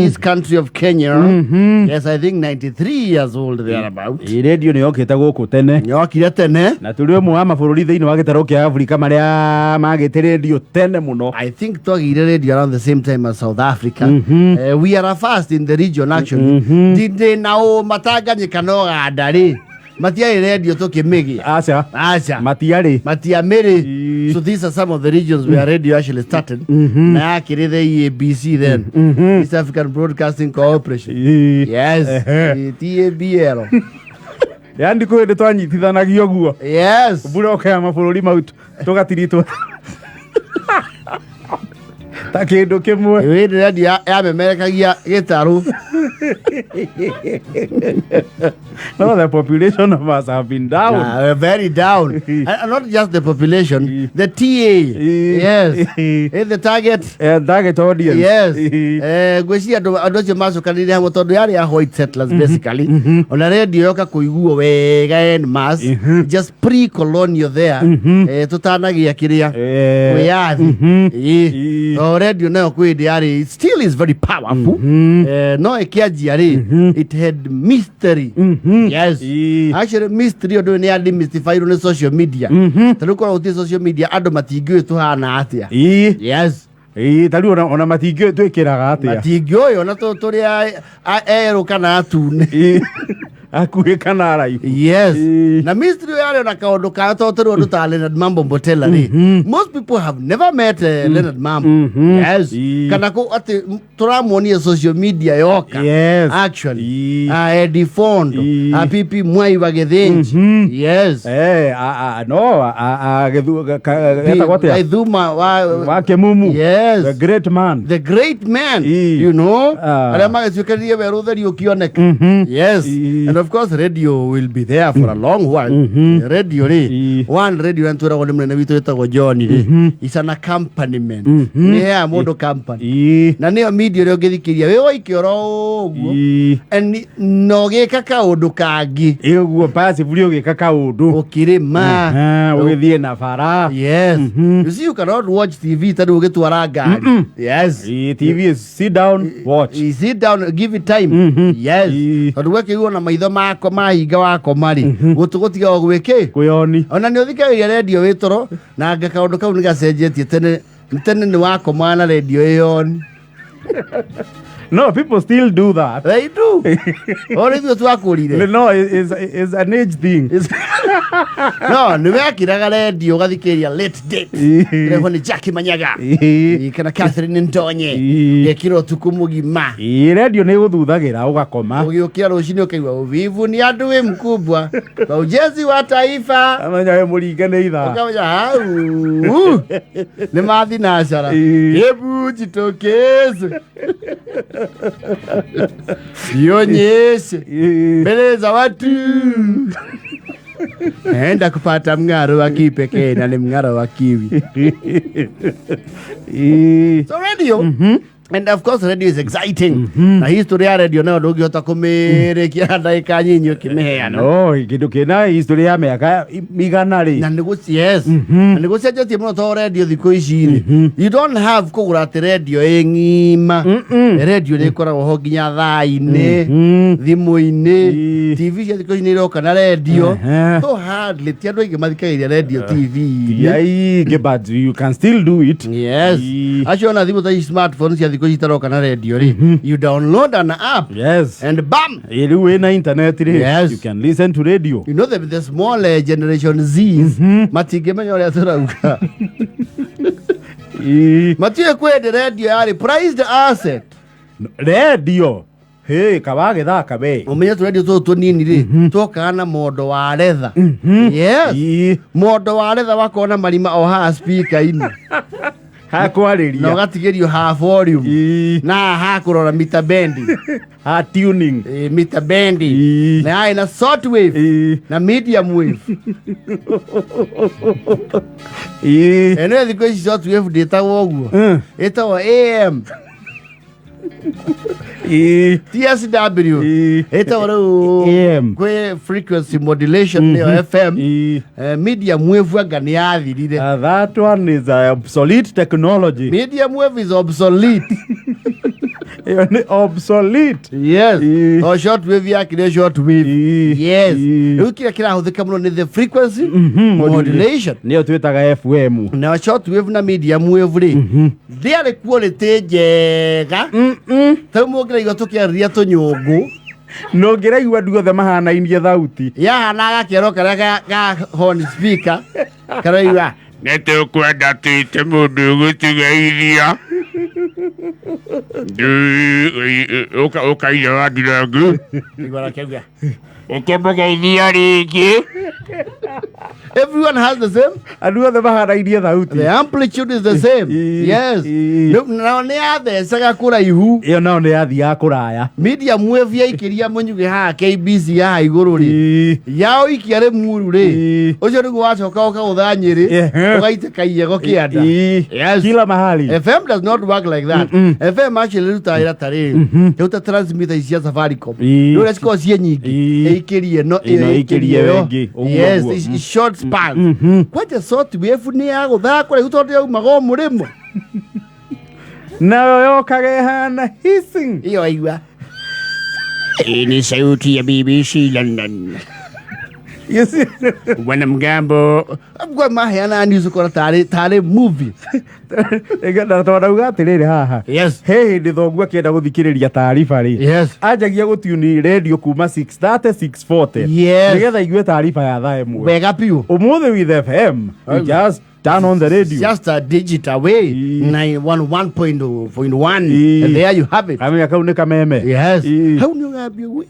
East country of Kenya. Yes, I think 93 years old thereabout. Radio ni yokite guku tene. Yokire tene. Na tuli umwe wa mabũrũri thĩinĩ wa gĩtarũ kĩa Afrika marĩa magĩte radio tene muno. I think twagire radio around the same time as South Africa. We are first in the region actually. Dinde nao matanganyika no gandari. Matiari radio tukimigi. Acha. Matiari. Matiamiri. So these are some of the regions where radio actually started. Na yakire the EABC then. East African Broadcasting Corporation. Yes. TABL. Yandi ko ende twanyitithanagio guo. Yes. Buroka ya mabũrũri mau tugatiritwo. Ta kindu kimwe. Wewe radio ya memerekagia gitaru. No, the population of us have been down. We're very down. And not just the population, the TA. Yes. The target. Target audience. Yes. Gweci andu maso kanini hamwe tondu yari ya white settlers basically. Ona radio yoka kuiguo wega en mass. Just pre-colonial there. Tutanagia kiria. Wiyathi. Radio nayo kwidi yari still is very powerful. No ekiajiari. It had mystery. Yes. Actually, mystery odo ni adi mystified on social media. Taruko uti social media ado matigio tuhana atia. Yes. Tari ona matigio twikiraga atia. Matigio yo na turi ero kana atune. Akuhe kana araihu. Yes. Na mystery yale na kaondo ka totoro odo ta Leonard Mambo Mbotela ni. Most people have never met Leonard Mambo. Yes. Kana ko ati turamoni social media yoka. Yes. Actually. Eddie Fondo. Pipi Mwai wa Gethenji. Yes. No. Geta gote. Aidhuma wa Kemumu. Yes. The great man. The great man. You know. Alama ezukariye werudheri ukioneka. Yes. And of course, radio will be there for a long while. Radio, one radio and Tura Johnny. It's an accompaniment. Yeah, modo company. Nane media Gedikia, and Noge Cacao do Kagi. You will pass if you cacao do. Okire ma with the Nafara. Yes. You see, you cannot watch TV that will get to Araga. Yes. TV is sit down, watch. Sit down, give it time. Yes. But work you on a maitho mako mahinga wako mari gutugutiga ogwike kuyoni ona ni uthikagiria radio witoro na ngakaundu kau ni gacenjetie tene ni wako mana radio yoni. No, people still do that. They do. Or if you no, it's an age thing. No, ni wekiraga radio gathikĩria late date. Reho ni Jackie Manyaga. Kana Catherine Ndonye. Gekiro tukumugima. Radio ni guthuthagira ugakoma. Ugiukira rucini ukaigua uvivu ni andu we mkubwa. Kwa ujezi wa taifa. Amanya we muringane itha. Ukamenya hau. Ni mathi na ashara. Hebu jitokeze. Yonyeshe mbele za watu. Enda kupata mng'aro wa kipekee na ni mng'aro wa kiwi. So radio. And of course radio is exciting. Na history ya radio nayo ndũngĩhota kũmĩrĩkia ndagĩka nyinyi ũkĩmĩheana. No, kĩndũ kĩna history ya mĩaka migana rĩ. Na nĩguo yes. Na nĩguo cenjetie mũno to radio thikũ ici rĩ. You don't have kũgũra atĩ radio ng'ima. Radio nĩ ĩkoragwo ho nginya thaa-inĩ, thimũ-inĩ, TV cia thikũ ici nĩ iroka na radio. So hardly ti andũ aingĩ mathikagĩria radio TV. But you can still do it. Yes. Acio na thimũ ta smartphones cia thikũ ici taroka na radio rĩ. You download an app. Yes. And bam. Rĩu na internet rĩ. Yes. You can listen to radio. You know the small generation Z's matingĩmenya ũrĩa tũrauga. Matiĩ kwende radio yarĩ prized asset. Radio. Hey, kabage thaka be. Umenya tu radio tu nini rĩ. Toka na modo wa leather. Yes. Modo wa leather wakona marima o ha speaker ini. Hakwarĩria. Na ũgatigĩrio ha volume. Na ha kũrora meter bending. Ha tuning. Meter bending. Na ina short wave. Na medium wave. Ene thikũ ici short wave ndĩtagwo ũguo. Ĩtagwo AM. TSW. Ĩtagwo AM. Kwĩ frequency modulation nĩyo FM. Medium wave anga nĩ yathirire. That one is obsolete technology. Medium wave is obsolete. Iyo ni obsolete. Yes. O shortwave yake ni shortwave. Yes. Rĩu kĩrĩa kĩrahũthĩka mũno nĩ the frequency modulation. Nĩyo twĩtaga FM. Na shortwave na medium wave rĩ ndĩarĩ quality njega. Tau mũngĩraigua tũkĩarĩria tũnyũngũ. No ngĩraigua andũ othe mahanainie thauti. Yahana gakĩero karĩa ga horn speaker karaigua nĩtũkwenda twĩte mũndũ ũgũtiga iria ũkaire wa ndirangu ũkĩmũga iria rĩngĩ. Everyone has the same. Andũ othe mahanainie thauti. The amplitude is the same. Yes. Nao nĩ yathecaga kũraihu. Iyo nao nĩ yathiaga kũraya. Medium wave yaikĩria mũnyugĩ haha KBC haha igũrũ rĩ yao ikia rĩ muru rĩ ũcio nĩguo wacoka ũkaũtha Nyĩrĩ ũgaitĩka iyego kĩanda. Yes. Kila mahali. FM does not work like that. FM actually rĩrutaga wĩra ta rĩrĩ rĩruta transmitter cia Safaricom rĩu ũrĩa cikoragwo ciĩ nyingĩ ĩikĩrie no ĩikĩrie wengĩ. Yes, it's short span. Kwaja short wave nĩ ya gũthaka kũraihu tondũ yaumaga o mũrĩmo. Nayo yokaga ĩhana hissing. Iyo aigua hii ni sauti ya BBC London. Wanamgambo kwa maheana news ukora tarĩ movie. Egana tondauga atĩrĩrĩ haha. Yes. He hĩndĩ thoguo akĩenda gũthikĩrĩria taariba rĩ. Yes. Anjagia gũtuni radio kuma 6:30 6:40. Yes. Nĩgetha igue taariba ya thaa ĩmwe. Wega piũ. Ũmũthĩ with FM. You just turn on the radio. Just a digital way. 911.1. And there you have it. Kamenya kau nĩ kameme. Yes. Hau nĩ ũgambia we.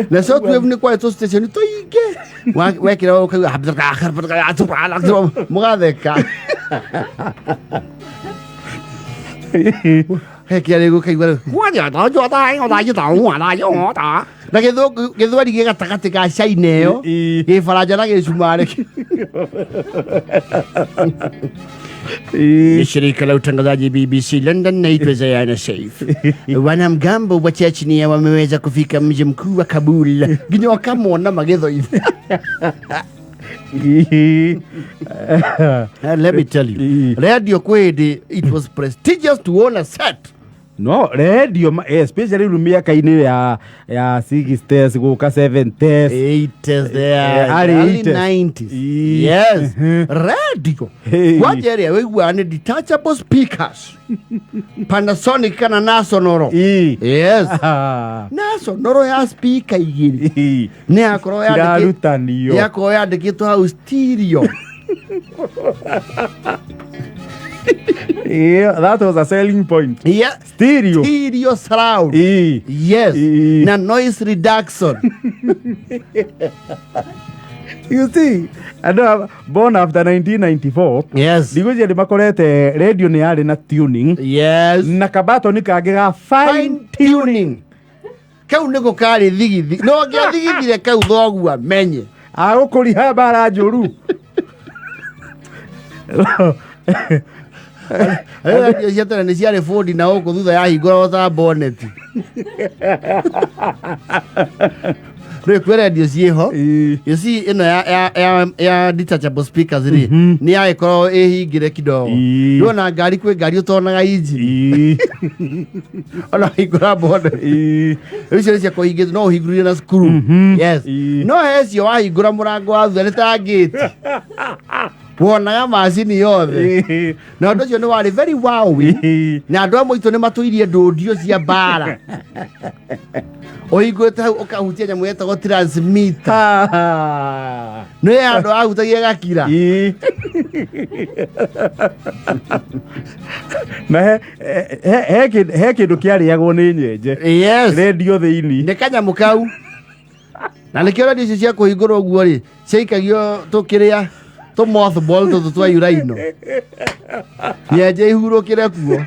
Na shortwave nĩ kwa station tũingĩ. Wekĩra ũkauga mũgatheka. Hekĩra rĩu ũkaigua na gĩthweri gĩ gatagatĩ ga China ĩyo gĩbaranja na gĩcumarĩ. shirika la utangazaji BBC London naitwa Zayana Saif. Wanamgambo wa Chechnya wameweza kufika mji mkuu wa Kabul. Nginya wakamwona magitho hivi. Let me tell you, radio kweli it was prestigious to own a set. No, radio especially miaka-inĩ ya 60s gũka 70s 80s there, early 90s. Yes. Radio. Kwaja area weigua ni detachable speakers. Panasonic kana National. Yes. National ya speaker igiri. Ni akoro yandĩkĩtwo hau stereo. Yeah, that was a selling point. Yeah. Stereo surround. Yes. Na noise reduction. You see, and born after 1994. Yes. Because the makorete radio ni yari na tuning. Yes. Na kabato ni kagera fine tuning. Kau niko kari thigi. No gya thigi dire kau thogu amenye. Agukuri habara njuru. Radio ciatara nĩ ciarĩ Ford na gũkũ thutha yahingũra ta bonnet. Rĩu kwĩ radio ciĩho. You see ĩno ya detachable speakers rĩ nĩ yagĩkorwo ĩhingĩre kidogo. Ndona ngari kwĩ ngari ũtonaga injini. Ona hingũra bonnet. Rĩu ciarĩ cia kũhingĩte no ũhingũrire na screw. Yes. No hecio wahingũra mũrango wa thutha nĩ ta gate. Wonaga macini yothe. Na ũndũ ũcio nĩ warĩ very wow. Na andũ amwe itũ nĩ matũirie ndũndio cia mbara. Ũhingũrĩte hau ũkahutia nyamũ yetagwo transmitter. Nĩ andũ ahutagia gakira. Na he kĩndũ kĩarĩagwo nĩ nyenje. Yes. Radio thĩinĩ. Nĩ kanyamũ kau. Na nĩkĩo radio icio cia kũhingũrwo ũguo rĩ ciaikagio tũkĩrĩa to mothball to twa uraino. Nyenje ihurũkĩre kuo.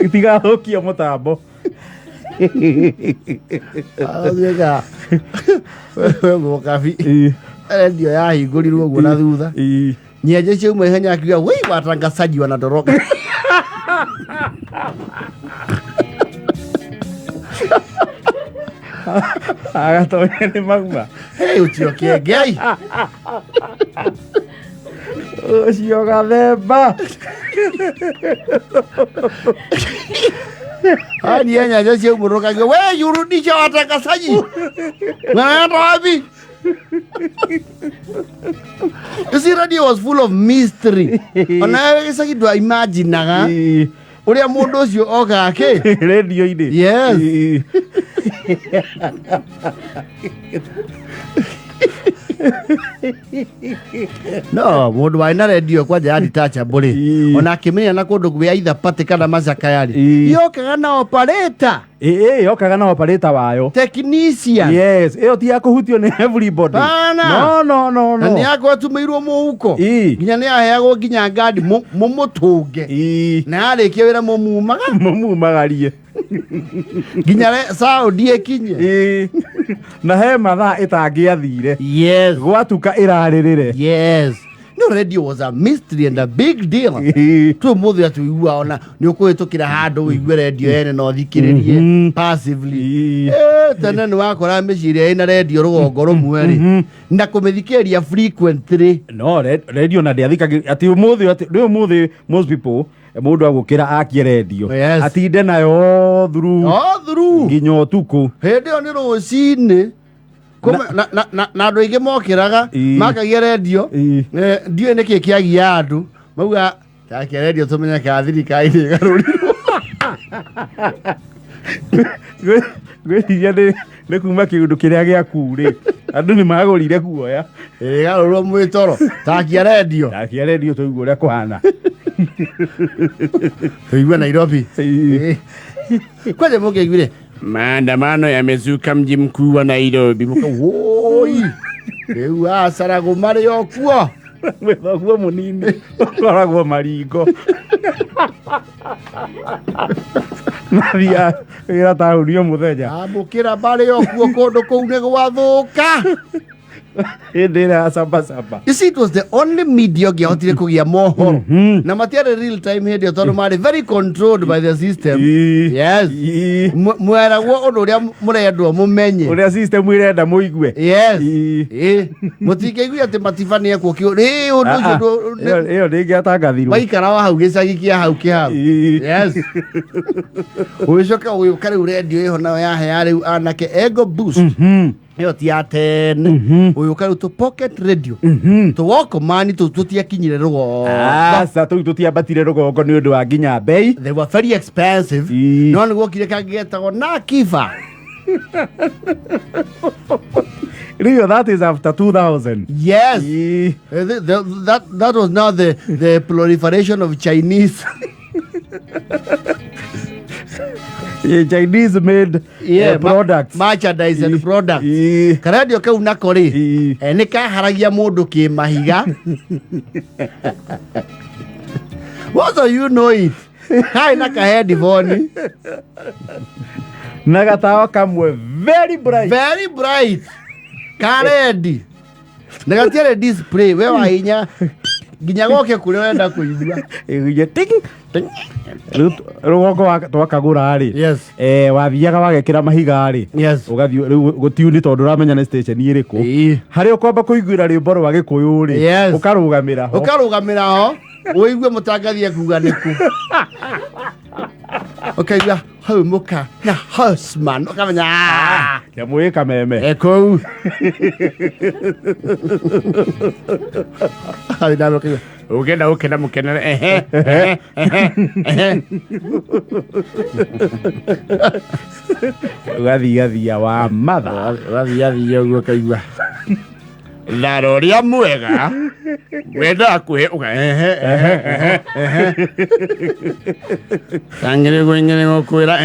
Itigathũkia mũtambo. Athega. Wewe kafi. Radio yahingũrirwo ũguo na thutha. Nyenje ciauma ihenya akiuga wei watangazaji wanatoroka. Agatonya nĩ mauma. Ũcio kĩengei. Ũcio gathemba. Hadi yanya jasi umuroka we yurudisha watangazaji. Naenda wapi? You see, radio was full of mystery. Onaweza kitu imagine naga. Uria mundu ucio oka ake radio ine. Yes. No, mundu waina radio kwa jadi tacha buri. Ona kimenya na kundu gwe either pate kana macaka yari. Yokaga na operator. Yokaga na operator wayo. Technician. Yes, eo ti yakuhutio ni everybody. No. Na ni yako atumirwo muhuko. Nginya ni aheagwo nginya ngadi mumutunge. Na arikia wira mumumagarie. Nginya Saudi ekinye. Na he mathaa itangiathire. Yes. Gwatuka iraririre. Yes. No, radio was a mystery and a big deal. Tu muthu atuigua ona ni ukuhitukira handu uigue radio ene no thikiririe passively. Tene ni wakora meciria ina radio rugongo rumwe ri na kumithikiriria frequently. No, radio na ndiathikagira ati umuthu most people mundu agukira akie radio. Yes. Atinde nayo through nginya utuku. Hindi yo ni rucini na andu aingi mokiraga makagia radio ndiu niki kiagia andu mauga takia radio tumenya ka thirikari garurirwo. Gwiciria ni kuma kiundu kiria giaku ri andu ni magurire guoya garurwo mwitoro takia radio tuigua uria kuhana tuigua Nairobi. Kwaje mukiguire maandamano yamezuka mji mkuu wa Nairobi. Woi rĩu acarago marĩ o kuo wethaguo munini koragwo maringo nathia wĩra taũni o mũthenya amũkĩra marĩ o kuo kũndũ kũu nĩ gwathũka. You see, it was the only media giahotire kugia mohoro na matiare real time radio tondu mari very controlled by the system. Yes. Mweragwo undu uria murendwo mumenye uria system irenda muigue. Yes. Mutikeigua ati matifania kwa kio undu ucio iyo ndingiatangathirwo waikara wa hau gicagi kia hau kihau. Yes. Uicoka uyukari radio iho nayo yahe riu anake ego boost. Yo tiatene uyukari to pocket radio to walk mani to tutiakinyire rugo sa tutiambatire rugongo ni undu wa nginya bei. They were very expensive. No ni gwokire kangeta na kifa. Rio, that is after 2000. Yes. That was now the proliferation of Chinese. Chinese made products. Merchandise and products. Karadio kau nakori. Ni kaharagia mundu ki mahiga. What do you know it? Hai nakahedi voni. Nagatawa kamwe very bright. Very bright. Karedi. Nagatiare display we wa hinya. Ginya goke kure wenda kuigua. Iguje ting ting. Rugongo twakagura ri. Yes. Wathiaga wagekira mahiga ri. Yes. Ugathi gutiuni tondu ramenya na station iriku. Hari ukwamba kuiguira rimbo rwa gikuyu ri. Ukarugamira ho. Ukarugamira ho. Uigue mutangathia kuga niku. Okay, ya hau muka na husman ukamenya ya muika meme eko hai dalo ke ukenda mukena gathia wa matha gathia uguo kaigua Laroria mwega wenda kuhe uga Tangere ngokwira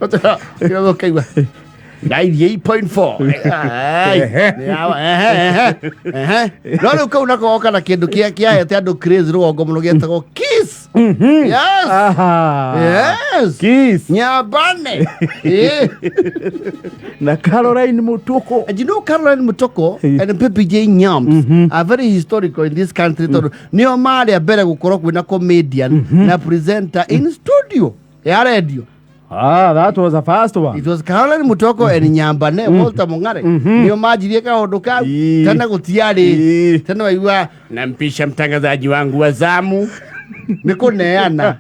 Otra kiro kaiwa 98.4 No kau nako kana kindu kia ete andu crazy rugongo muno getagwo Kiss. Yes. Yes. Kiss. Nyabane. Na Caroline Mutoko. And you know Caroline Mutoko and Pepe J Nyams are very historical in this country. Nio mali abere gukoro kwina comedian na presenter in studio ya radio. That was the first one. It was Caroline Mutoko and Nyambane Walter Mungare. Nio majirie kaundu kau tena gutiari tena waigua nampisha mtangazaji wangu wa zamu nikuneana.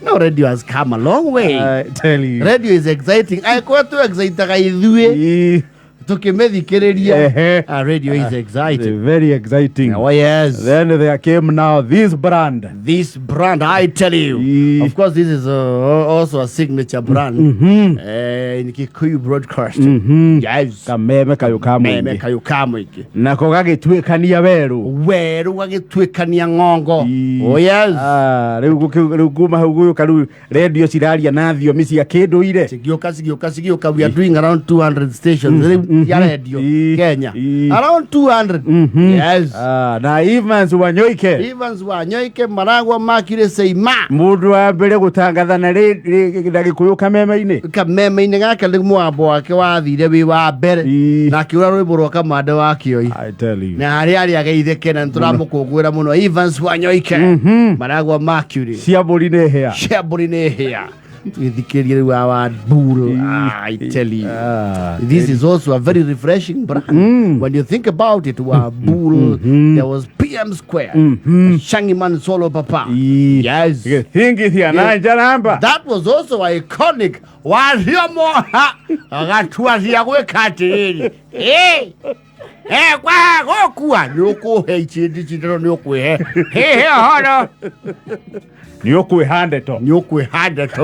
No, radio has come a long way. I tell you. Radio is exciting. I quite too excited idue. Radio is exciting. Very exciting. Oh yes. Then there came now this brand. This brand, I tell you. Of course, this is also a signature brand in Kikuyu Broadcasting. Yes. Kameme kayukamwe. Nako gagitwikania weru. Weru gagitwikania ngongo. Oh yes. Riu kuma hau karu radio ciraria na thiomi cia kinduire. Sigioka. We are doing around 200 stations. Ya radio Kenya. Around 200. Yes. Na Evans Wanyoike Maragwa makire seima. Mundu wa mbere gutangatha na Gikuyu kameme-ini gaka ni mwambo wake wathire wi wa mbere na kiura rwimbo rwa Kamande wa Kioi. I tell you. Na ari ageithe Kenya turamukungwira muno Evans Wanyoike Maragwa Mercury. Ciamburi ne hea. Twithikirie wa Buru. I tell you. This is also a very refreshing brand. When you think about it, wa Buru, there was PM Square, Shangiman Solo Papa. Yes. That was also iconic. Wahiomo agatwazia gwekatiri. Kwa gokua nuko heichindi chindro nokwe. Hono. Niokwihande to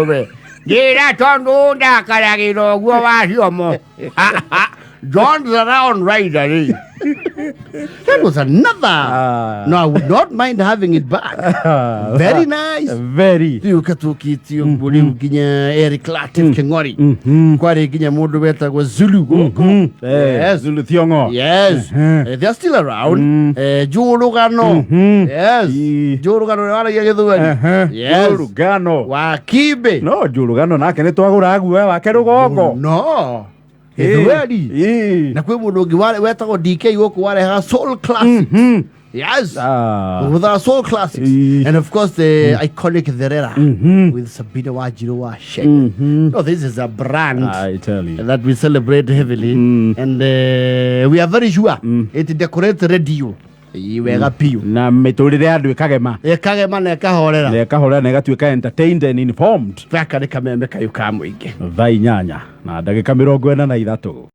we gira tondu ndakaragiro guo wahiomo John's around right ali. That was another. No, I would not mind having it back. Very nice. Very. You katuki tio buli ginya Eric Latif Kengori. Kwari ginya mundu beta go Zulu. Yes, Zulu Thiongo. Yes. They're still around. Jurugano. Yes. Jurugano wala yagedhuani. Yes. Jurugano. Wakibe. No, Jurugano nake ni twagura agwe wake rugongo. No. Na kwe mundu ungi wetagwo DK woku warehaga soul classics. Yes. With our soul classics. And of course the iconic Therera with Sabina Wajiro Washe. No, this is a brand I tell you that we celebrate heavily. And we are very sure it decorates radio. Iwega piu. Na miturire andu ikagema. Ikagema na ikahorera. Na ikahorera na igatuika entertained and informed. Gaka ni kameme kayukamwingi. Vai nyanya na ndagika 43.